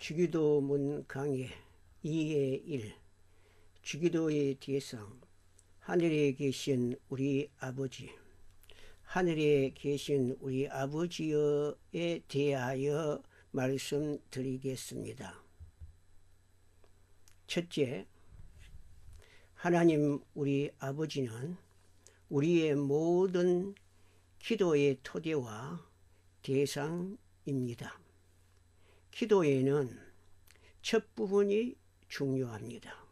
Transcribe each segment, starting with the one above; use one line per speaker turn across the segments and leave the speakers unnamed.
주기도문 강의 2의 1 주기도의 대상 하늘에 계신 우리 아버지, 하늘에 계신 우리 아버지여에 대하여 말씀드리겠습니다. 첫째, 하나님 우리 아버지는 우리의 모든 기도의 토대와 대상입니다. 기도에는 첫 부분이 중요합니다.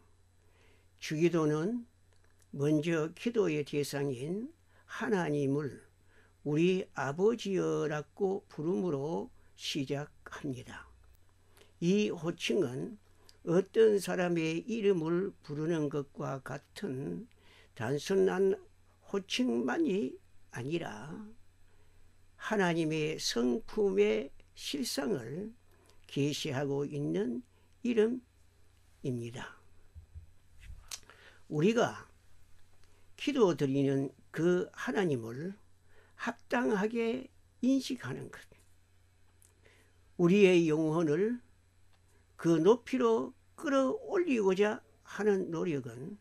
주기도는 먼저 기도의 대상인 하나님을 우리 아버지여라고 부름으로 시작합니다. 이 호칭은 어떤 사람의 이름을 부르는 것과 같은 단순한 호칭만이 아니라 하나님의 성품의 실상을 계시하고 있는 이름입니다. 우리가 기도드리는 그 하나님을 합당하게 인식하는 것, 우리의 영혼을 그 높이로 끌어올리고자 하는 노력은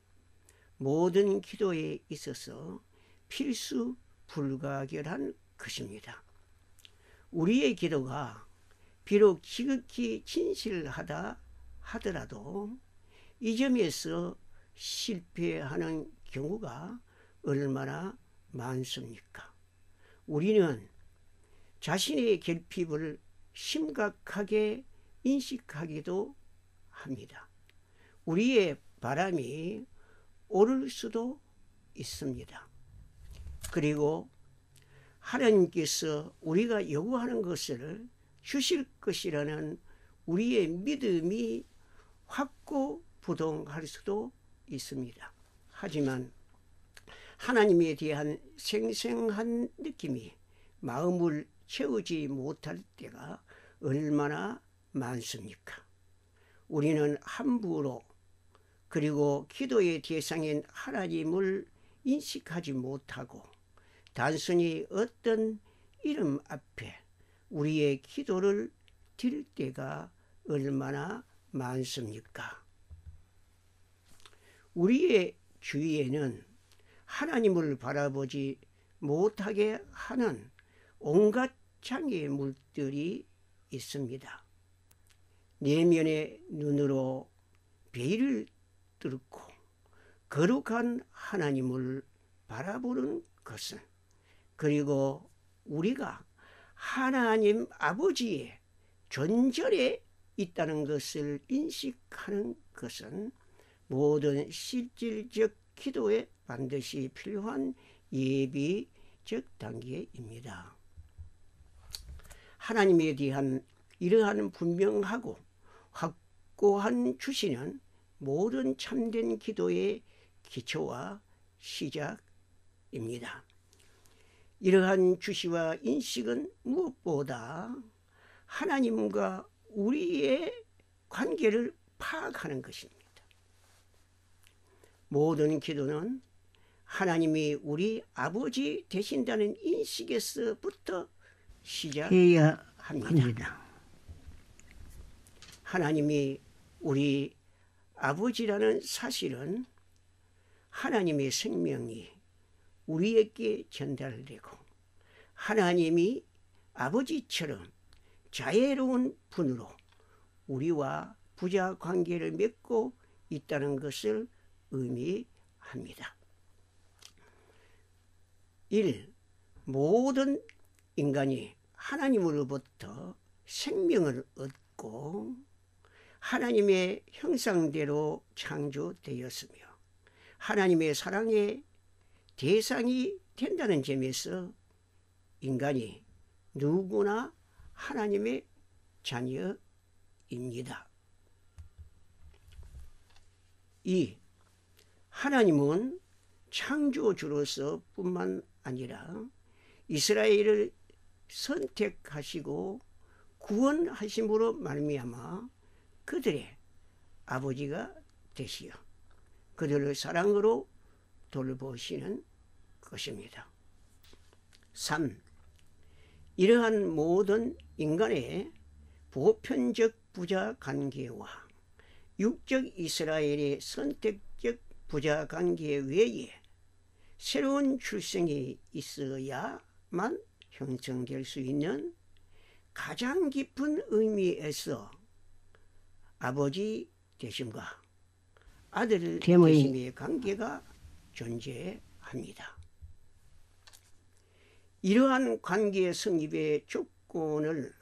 모든 기도에 있어서 필수 불가결한 것입니다. 우리의 기도가 비록 지극히 진실하다 하더라도 이 점에서 실패하는 경우가 얼마나 많습니까? 우리는 자신의 결핍을 심각하게 인식하기도 합니다. 우리의 바람이 옳을 수도 있습니다. 그리고 하나님께서 우리가 요구하는 것을 주실 것이라는 우리의 믿음이 확고부동할 수도 있습니다. 하지만 하나님에 대한 생생한 느낌이 마음을 채우지 못할 때가 얼마나 많습니까? 우리는 함부로 그리고 기도의 대상인 하나님을 인식하지 못하고 단순히 어떤 이름 앞에 우리의 기도를 드릴 때가 얼마나 많습니까? 우리의 주위에는 하나님을 바라보지 못하게 하는 온갖 장애물들이 있습니다. 내면의 눈으로 베일을 뚫고 거룩한 하나님을 바라보는 것은, 그리고 우리가 하나님 아버지의 존절에 있다는 것을 인식하는 것은 모든 실질적 기도에 반드시 필요한 예비적 단계입니다. 하나님에 대한 이러한 분명하고 확고한 주시는 모든 참된 기도의 기초와 시작입니다. 이러한 주시와 인식은 무엇보다 하나님과 우리의 관계를 파악하는 것입니다. 모든 기도는 하나님이 우리 아버지 되신다는 인식에서부터 시작해야 합니다. 하나님이 우리 아버지라는 사실은 하나님의 생명이 우리에게 전달되고 하나님이 아버지처럼 자애로운 분으로 우리와 부자 관계를 맺고 있다는 것을 의미합니다. 1. 모든 인간이 하나님으로부터 생명을 얻고 하나님의 형상대로 창조되었으며 하나님의 사랑의 대상이 된다는 점에서 인간이 누구나 하나님의 자녀입니다. 2. 하나님은 창조주로서 뿐만 아니라 이스라엘을 선택하시고 구원하심으로 말미암아 그들의 아버지가 되시어 그들을 사랑으로 돌보시는 것입니다. 3. 이러한 모든 인간의 보편적 부자 관계와 육적 이스라엘의 선택적 부자 관계 외에 새로운 출생이 있어야만 형성될 수 있는 가장 깊은 의미에서 아버지 되심과 아들 되심의 관계가 존재합니다. 이러한 관계 성립의 조건을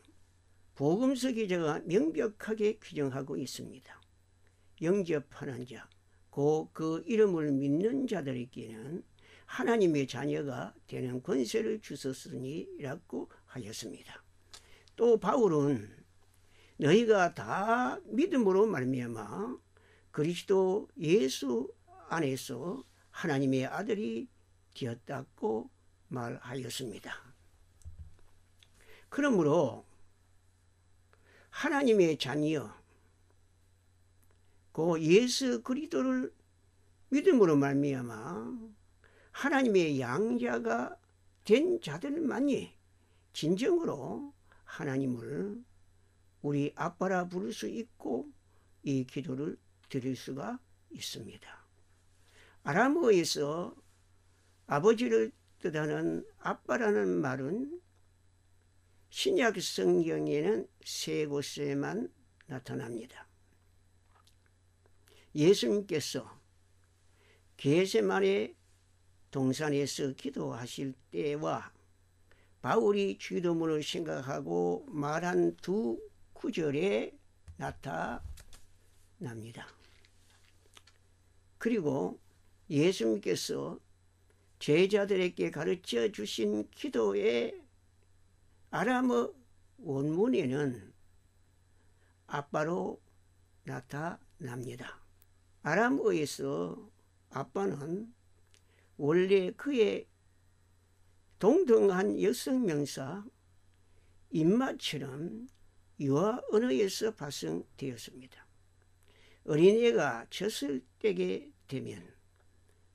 복음서 기자가 명백하게 규정하고 있습니다. 영접하는 자, 곧 그 이름을 믿는 자들에게는 하나님의 자녀가 되는 권세를 주셨으니라고 하였습니다. 또 바울은 너희가 다 믿음으로 말미암아 그리스도 예수 안에서 하나님의 아들이 되었다고 말하였습니다. 그러므로 하나님의 자녀, 그 예수 그리스도를 믿음으로 말미암아 하나님의 양자가 된 자들만이 진정으로 하나님을 우리 아빠라 부를 수 있고 이 기도를 드릴 수가 있습니다. 아람어에서 아버지를 뜻하는 아빠라는 말은 신약 성경에는 세 곳에만 나타납니다. 예수님께서 겟세마네 동산에서 기도하실 때와 바울이 주도문을 생각하고 말한 두 구절에 나타납니다. 그리고 예수님께서 제자들에게 가르쳐 주신 기도의 아람어 원문에는 아빠로 나타납니다. 아람어에서 아빠는 원래 그의 동등한 여성 명사 임마처럼 유아 언어에서 발생되었습니다. 어린애가 젖을 떼게 되면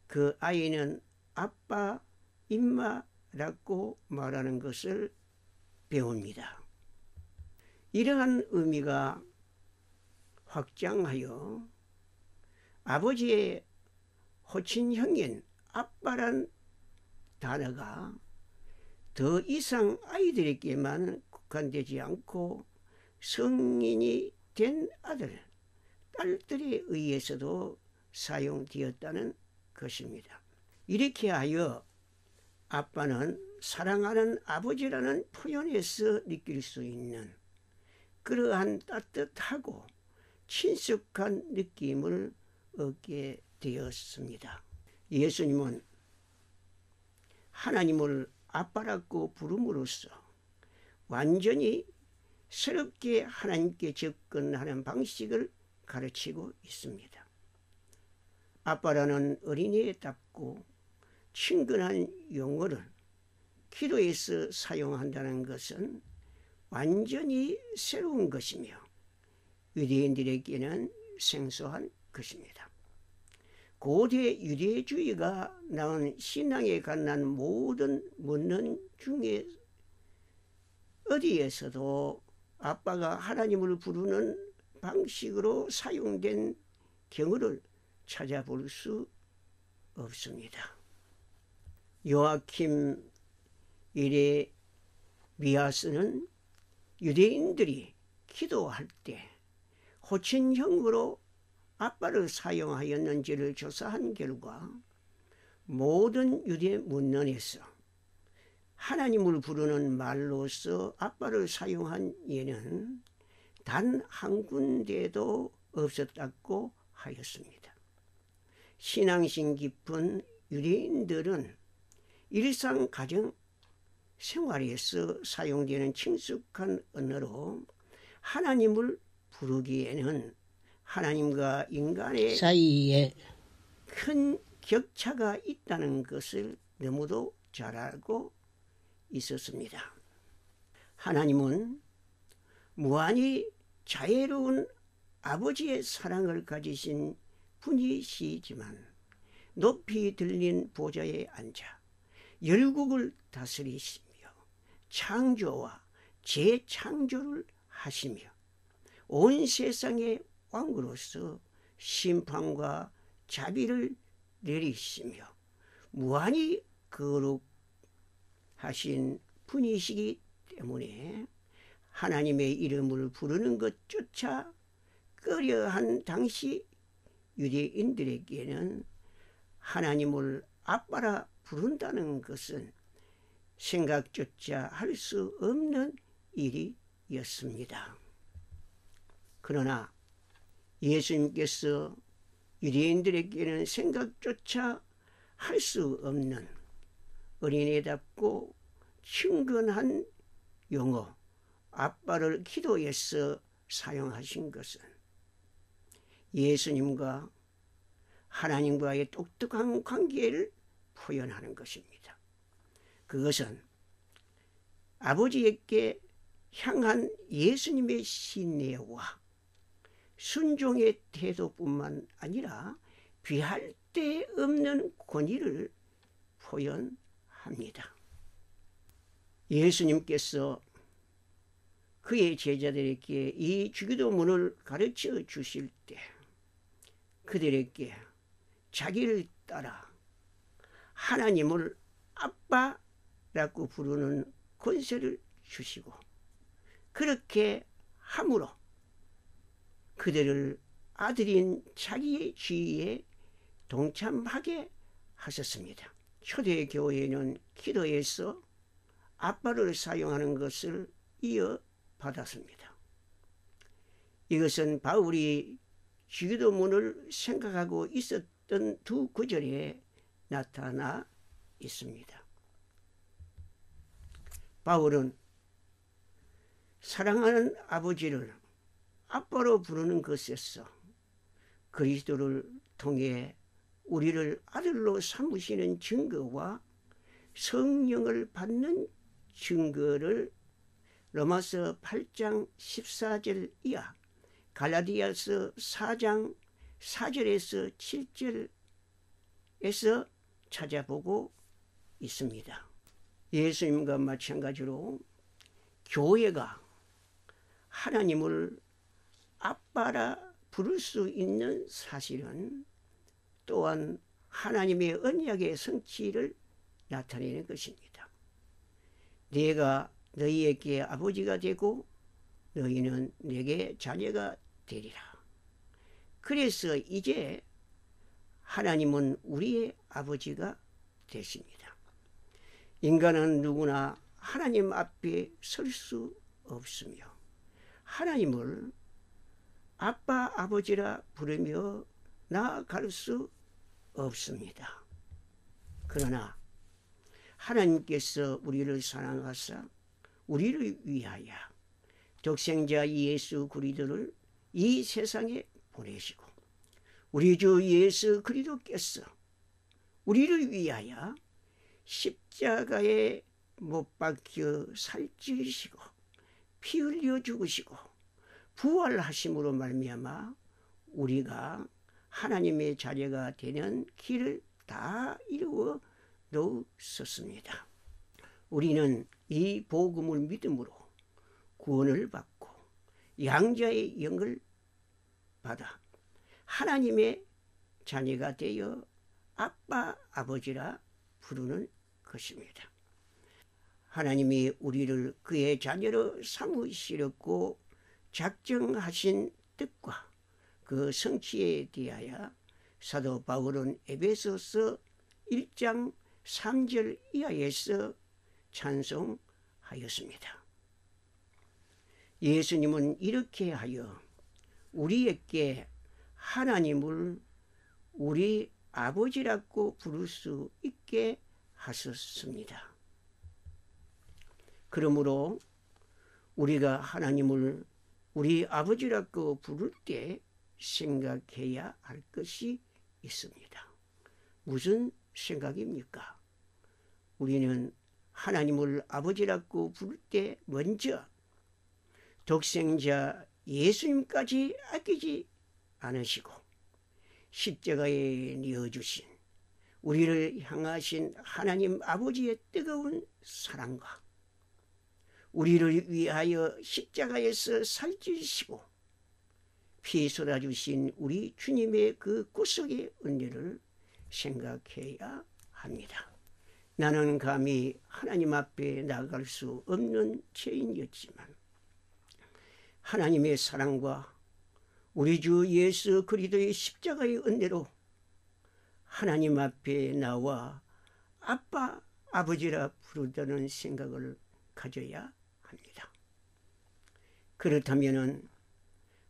그 아이는 아빠, 임마라고 말하는 것을 배웁니다. 이러한 의미가 확장하여 아버지의 호친형인 아빠란 단어가 더 이상 아이들에게만 국한되지 않고 성인이 된 아들, 딸들에 의해서도 사용되었다는 것입니다. 이렇게 하여 아빠는 사랑하는 아버지라는 표현에서 느낄 수 있는 그러한 따뜻하고 친숙한 느낌을 얻게 되었습니다. 예수님은 하나님을 아빠라고 부름으로써 완전히 새롭게 하나님께 접근하는 방식을 가르치고 있습니다. 아빠라는 어린애답고 친근한 용어를 기도에서 사용한다는 것은 완전히 새로운 것이며 유대인들에게는 생소한 것입니다. 고대 유대주의가 낳은 신앙에 관한 모든 문헌 중에 어디에서도 아빠가 하나님을 부르는 방식으로 사용된 경우를 찾아볼 수 없습니다. 요아킴 이레미야스는 유대인들이 기도할 때 호칭형으로 아빠를 사용하였는지를 조사한 결과 모든 유대 문헌에서 하나님을 부르는 말로서 아빠를 사용한 예는 단 한 군데도 없었다고 하였습니다. 신앙심 깊은 유대인들은 일상 가정 생활에서 사용되는 친숙한 언어로 하나님을 부르기에는 하나님과 인간의 사이에 큰 격차가 있다는 것을 너무도 잘 알고 있었습니다. 하나님은 무한히 자애로운 아버지의 사랑을 가지신 분이시지만 높이 들린 보좌에 앉아 열국을 다스리시며 창조와 재창조를 하시며 온 세상의 왕으로서 심판과 자비를 내리시며 무한히 거룩하신 분이시기 때문에 하나님의 이름을 부르는 것조차 꺼려한 당시 유대인들에게는 하나님을 아빠라 부른다는 것은 생각조차 할 수 없는 일이었습니다. 그러나 예수님께서 유대인들에게는 생각조차 할 수 없는 어린애답고 친근한 용어 아빠를 기도에서 사용하신 것은 예수님과 하나님과의 독특한 관계를 표현하는 것입니다. 그것은 아버지에게 향한 예수님의 신뢰와 순종의 태도뿐만 아니라 비할 데 없는 권위를 표현합니다. 예수님께서 그의 제자들에게 이 주기도문을 가르쳐 주실 때 그들에게 자기를 따라 하나님을 아빠라고 부르는 권세를 주시고 그렇게 함으로 그들을 아들인 자기의 지위에 동참하게 하셨습니다. 초대교회는 기도에서 아빠를 사용하는 것을 이어받았습니다. 이것은 바울이 주기도문을 생각하고 있었던 두 구절에 나타나 있습니다. 바울은 사랑하는 아버지를 아빠로 부르는 것에서 그리스도를 통해 우리를 아들로 삼으시는 증거와 성령을 받는 증거를 로마서 8장 14절 이하 갈라디아서 4장 4절에서 7절에서 찾아보고 있습니다. 예수님과 마찬가지로 교회가 하나님을 아빠라 부를 수 있는 사실은 또한 하나님의 언약의 성취를 나타내는 것입니다. 내가 너희에게 아버지가 되고 너희는 내게 자녀가 되리라. 그래서 이제 하나님은 우리의 아버지가 되십니다. 인간은 누구나 하나님 앞에 설 수 없으며 하나님을 아빠 아버지라 부르며 나아갈 수 없습니다. 그러나 하나님께서 우리를 사랑하사 우리를 위하여 독생자 예수 그리스도를 이 세상에 보내시고 우리 주 예수 그리스도께서 우리를 위하여 십자가에 못 박혀 살찌시고 피 흘려 죽으시고 부활하심으로 말미암아 우리가 하나님의 자녀가 되는 길을 다 이루어 놓으셨습니다. 우리는 이 복음을 믿음으로 구원을 받고 양자의 영을 받아 하나님의 자녀가 되어 아빠 아버지라 부르는 것입니다. 하나님이 우리를 그의 자녀로 삼으시려고 작정하신 뜻과 그 성취에 대하여 사도 바울은 에베소서 1장 3절 이하에서 찬송하였습니다. 예수님은 이렇게 하여 우리에게 하나님을 우리 아버지라고 부를 수 있게 하셨습니다. 그러므로 우리가 하나님을 우리 아버지라고 부를 때 생각해야 할 것이 있습니다. 무슨 생각입니까? 우리는 하나님을 아버지라고 부를 때 먼저 독생자 예수님까지 아끼지 않으시고 십자가에 내어주신 우리를 향하신 하나님 아버지의 뜨거운 사랑과 우리를 위하여 십자가에서 살찌시고 피 쏟아주신 우리 주님의 그 구속의 은혜를 생각해야 합니다. 나는 감히 하나님 앞에 나갈 수 없는 죄인이었지만 하나님의 사랑과 우리 주 예수 그리스도의 십자가의 은혜로 하나님 앞에 나와 아빠, 아버지라 부르다는 생각을 가져야 합니다. 그렇다면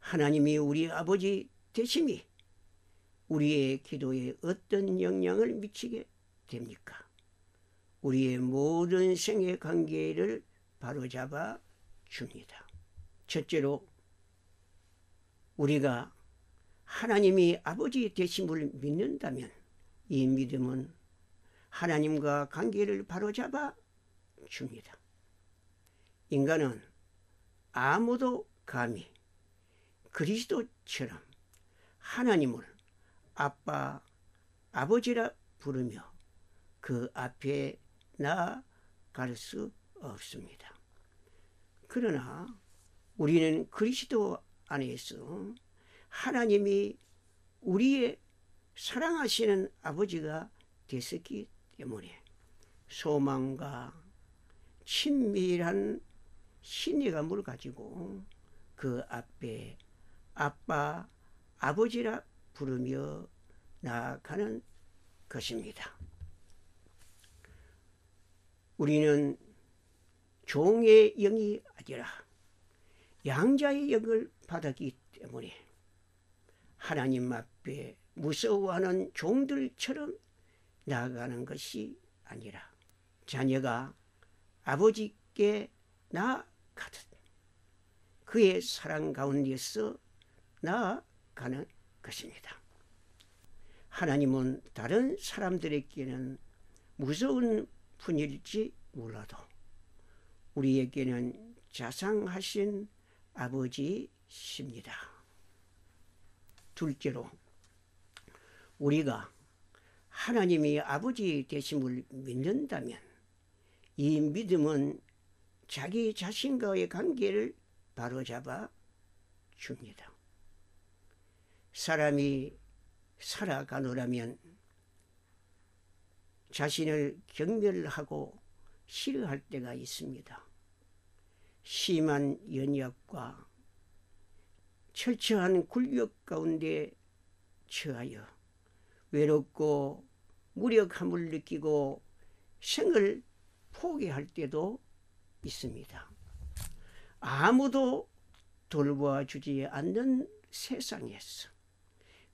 하나님이 우리 아버지 되심이 우리의 기도에 어떤 영향을 미치게 됩니까? 우리의 모든 생애 관계를 바로잡아 줍니다. 첫째로 우리가 하나님이 아버지 되심을 믿는다면 이 믿음은 하나님과 관계를 바로잡아 줍니다. 인간은 아무도 감히 그리스도처럼 하나님을 아빠, 아버지라 부르며 그 앞에 나아갈 수 없습니다. 그러나 우리는 그리스도 안에서 하나님이 우리의 사랑하시는 아버지가 되셨기 때문에 소망과 친밀한 신뢰감을 가지고 그 앞에 아빠, 아버지라 부르며 나아가는 것입니다. 우리는 종의 영이 아니라 양자의 영을 받았기 때문에 하나님 앞에 무서워하는 종들처럼 나아가는 것이 아니라 자녀가 아버지께 나아가듯 그의 사랑 가운데서 나아가는 것입니다. 하나님은 다른 사람들에게는 무서운 분일지 몰라도 우리에게는 자상하신 아버지십니다. 둘째로 우리가 하나님이 아버지 되심을 믿는다면 이 믿음은 자기 자신과의 관계를 바로잡아 줍니다. 사람이 살아가노라면 자신을 경멸하고 싫어할 때가 있습니다. 심한 연약과 철저한 굴욕 가운데 처하여 외롭고 무력함을 느끼고 생을 포기할 때도 있습니다. 아무도 돌봐주지 않는 세상에서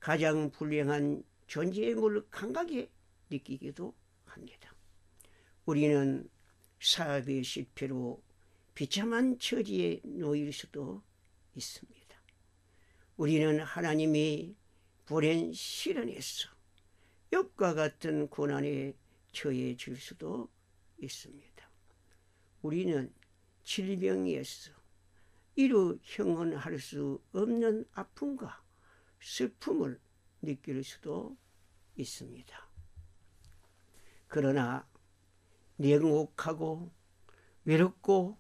가장 불행한 존재임을 강하게 느끼기도 합니다. 우리는 사업의 실패로 비참한 처지에 놓일 수도 있습니다. 우리는 하나님이 보낸 시련에서 욥과 같은 고난에 처해질 수도 있습니다. 우리는 질병에서 이루 형언할 수 없는 아픔과 슬픔을 느낄 수도 있습니다. 그러나 냉혹하고 외롭고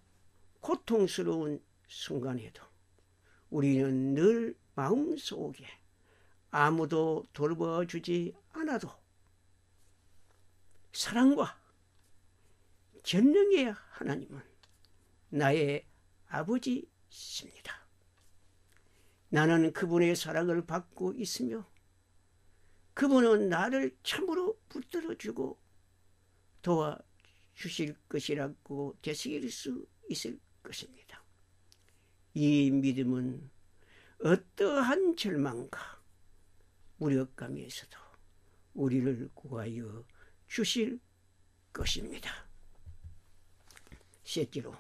고통스러운 순간에도 우리는 늘 마음속에 아무도 돌봐주지 않아도 사랑과 전능의 하나님은 나의 아버지십니다. 나는 그분의 사랑을 받고 있으며 그분은 나를 참으로 붙들어주고 도와주실 것이라고 되새길 수 있을 것입니다. 이 믿음은 어떠한 절망과 무력감에서도 우리를 구하여 주실 것입니다. 셋째로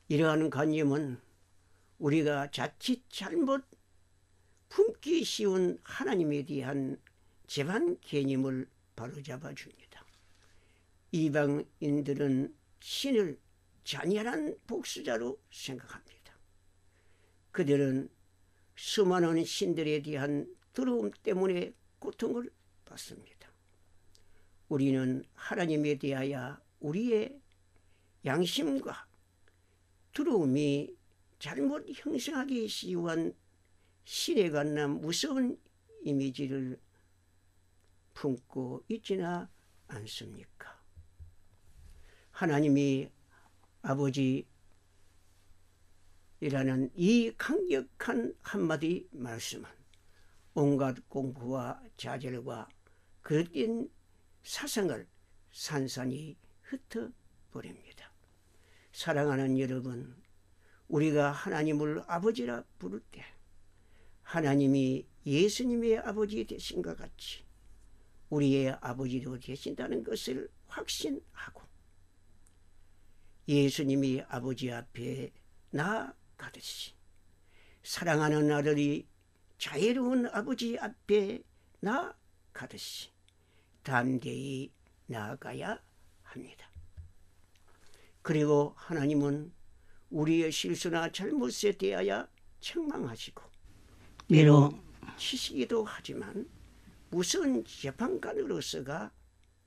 이러한 관념은 우리가 자칫 잘못 품기 쉬운 하나님에 대한 재반 개념을 바로잡아 줍니다. 이방인들은 신을 잔인한 복수자로 생각합니다. 그들은 수많은 신들에 대한 두려움 때문에 고통을 받습니다. 우리는 하나님에 대하여 우리의 양심과 두려움이 잘못 형성하기 쉬운 신에 관한 무서운 이미지를 품고 있지는 않습니까? 하나님이 아버지라는 이 강력한 한마디 말씀은 온갖 공부와 자질과 그릇된 사상을 산산히 흩어버립니다. 사랑하는 여러분, 우리가 하나님을 아버지라 부를 때 하나님이 예수님의 아버지 되신 것 같이 우리의 아버지도 되신다는 것을 확신하고 예수님이 아버지 앞에 나아가듯이 사랑하는 아들이 자애로운 아버지 앞에 나아가듯이 담대히 나아가야 합니다. 그리고 하나님은 우리의 실수나 잘못에 대하여 책망하시고 때로 치시기도 하지만 무슨 재판관으로서가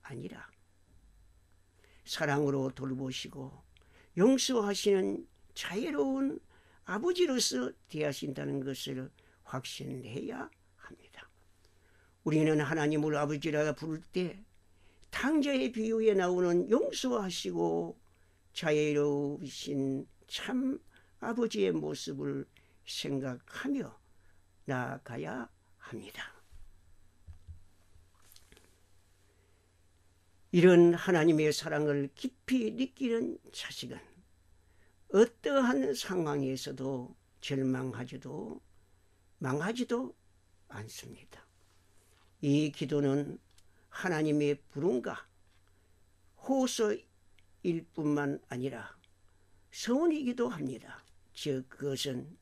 아니라 사랑으로 돌보시고 용서하시는 자애로운 아버지로서 대하신다는 것을 확신해야 합니다. 우리는 하나님을 아버지라 부를 때 탕자의 비유에 나오는 용서하시고 자애로우신 참 아버지의 모습을 생각하며 나아가야 합니다. 이런 하나님의 사랑을 깊이 느끼는 자식은 어떠한 상황에서도 절망하지도 망하지도 않습니다. 이 기도는 하나님의 부름과 호소일 뿐만 아니라 서원이기도 합니다. 즉 그것은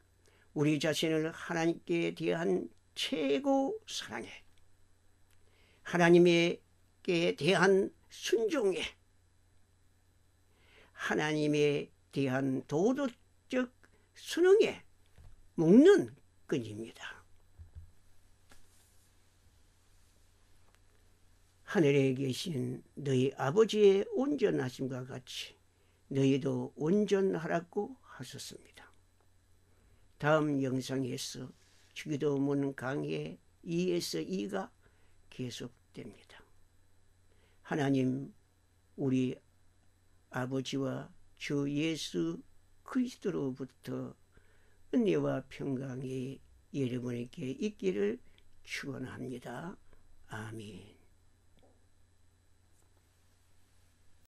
우리 자신을 하나님께 대한 최고 사랑에, 하나님께 대한 순종에, 하나님에 대한 도덕적 순응에 묶는 끈입니다. 하늘에 계신 너희 아버지의 온전하심과 같이 너희도 온전하라고 하셨습니다. 다음 영상에서 주기도문 강의 2에서 2가 계속됩니다. 하나님 우리 아버지와 주 예수 그리스도로부터 은혜와 평강이 여러분에게 있기를 축원합니다. 아멘.